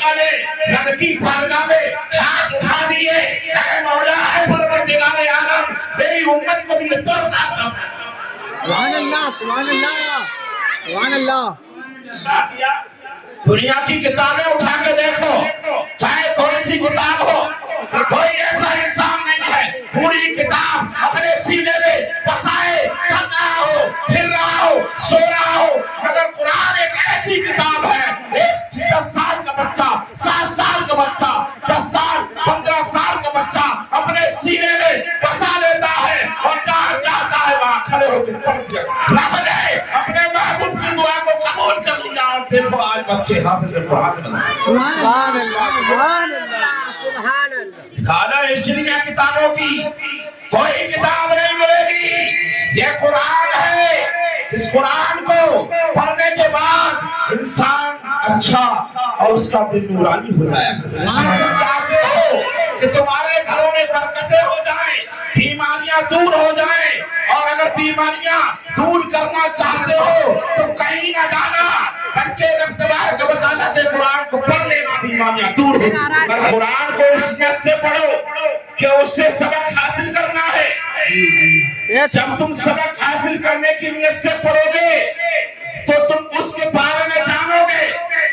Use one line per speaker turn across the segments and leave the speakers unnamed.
आका ने रब की बारगाह में हाथ उठा दिए, ऐ मौला ऐ परवरदिगार आलम मेरी उम्मत को भी तोड़ना था।
सुभान अल्लाह, सुभान अल्लाह, सुभान अल्लाह।
दुनिया की किताबें उठा के देखो, चाहे कोई सी किताब हो, कोई ऐसा इंसान नहीं है पूरी किताब अपने सीने में बसाए चल रहा हो, फिर रहा हो, सो रहा हो, मगर कुरान एक ऐसी किताब है, एक 10 साल का बच्चा, 7 साल का बच्चा, 10 साल 15 साल का बच्चा अपने सीने में बसा लेता है और जहाँ चाहता है वहाँ खड़े होकर पढ़ दिया। रब ने अपने महबूब की दुआ को कबूल कर लिया और देखो आज बच्चे हाफिज़ कुरान बन गए।
सुभान अल्लाह, सुभान अल्लाह, सुभान अल्लाह।
खाना हिस्ट्री में किताबों की कोई किताब नहीं मिलेगी, ये कुरान है। इस कुरान को पढ़ने के बाद इंसान अच्छा और उसका दिल नूरानी हो जाएगा। तुम चाहते हो कि तुम्हारे घरों में बरकतें हो जाएं, बीमारियां दूर हो जाएं, और अगर बीमारियां दूर करना चाहते हो तो कहीं ना जाना, बल्कि रब तबारक व तआला के कुरान को पढ़ लेना, बीमारियां दूर हो। पर कुरान को इस नियत से पढ़ो कि उससे सबक हासिल करना है। जब तुम सबक हासिल करने की नियत से पढ़ोगे तो तुम उसके बारे में जानोगे,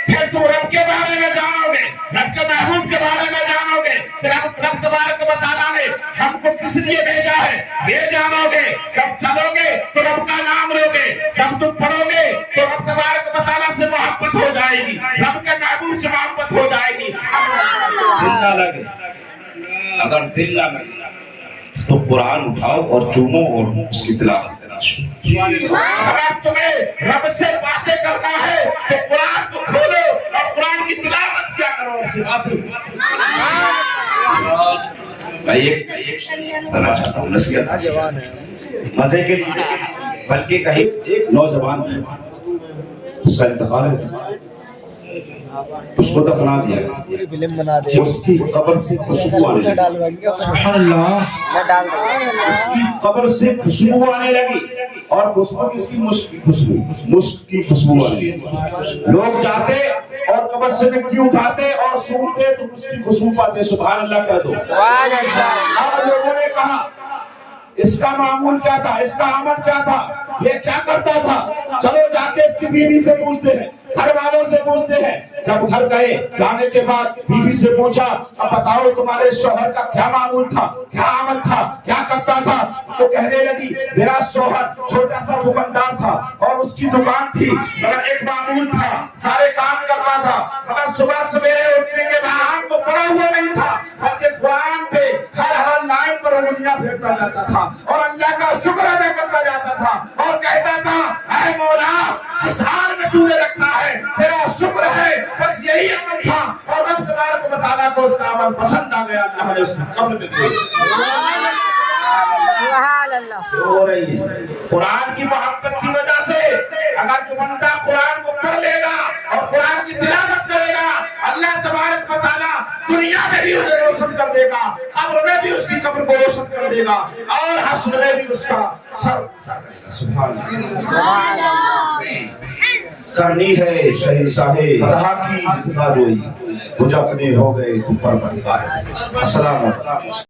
फिर तुम रब के बारे में जानोगे, रब के महबूब के बारे में जानोगे, रब तबारक व तआला ने हमको किस लिए भेजा है ये जानोगे। जब चलोगे तो रब का नाम लोगे, जब तुम पढ़ोगे तो रब तबारक व तआला से मोहब्बत हो जाएगी, रब के महबूब से मोहब्बत हो जाएगी। दिल ना लगे, अगर दिल ना लगे तो कुरान उठाओ और चूमो और उसकी तिलावत करना शुरू। अगर तुम्हें रब से बातें करना है तो कुरान को खोलो और कुरान की तिलावत क्या करो, उससे बातें। मैं एक करना चाहता हूँ नसीहत मजे के लिए, बल्कि कहीं एक नौजवान उसका इंतकाल है, उसको दफना दिया गया, उसकी कब्र से खुशबू आने लगी, उसकी कब्र से खुशबू आने लगी, और खुशबू किसकी? मुस्क की खुशबू, मुस्क की खुशबू आने लगी। लोग जाते और कब्र से मिट्टी उठाते और सूंघते तो उसकी खुशबू पाते। सुभान अल्लाह कह दो। अब लोगों ने कहा इसका मामूल क्या था, इसका अमल क्या था, ये क्या करता था, चलो जाके इसकी बीवी से पूछते हैं, घर वालों से पूछते हैं। जब घर गए, जाने के बाद बीवी से पूछा अब बताओ तुम्हारे शौहर का क्या मामूल था, क्या अमल था, क्या करता था। तो कहने लगी मेरा शौहर छोटा सा दुकानदार था और उसकी दुकान थी, मगर एक मामूल था, सारे काम करता था, मगर सुबह सवेरे उठने के बाद को पड़ा हुआ नहीं था, बल्कि कुरान पे हर लाइन पर उंगलियां फेरता जाता था और अल्लाह का शुक्र अदा करता जाता था और कहता था ऐ मौला किस हाल में तूने रखा है, तेरा शुक्र है। बस यही अमल था और रब तबारक व तआला को उसका अमल पसंद आ गया, अल्लाह ने उसकी कब्र में दे हो रही है। कुरान की मोहब्बत की वजह से अगर जो बंदा कुरान को पढ़ लेगा और कुरान की तिलावत करेगा, अल्लाह तबारक व तआला दुनिया में भी उसे रोशन कर देगा, कब्र में भी उसकी कब्र को रोशन कर देगा और हश्र में भी उसका सर। सुभान अल्लाह। करनी है शहंशाहे अता की रज़ा जोई, कुछ अपने हो गए तुम पर बनकार। अस्सलाम वालेकुम।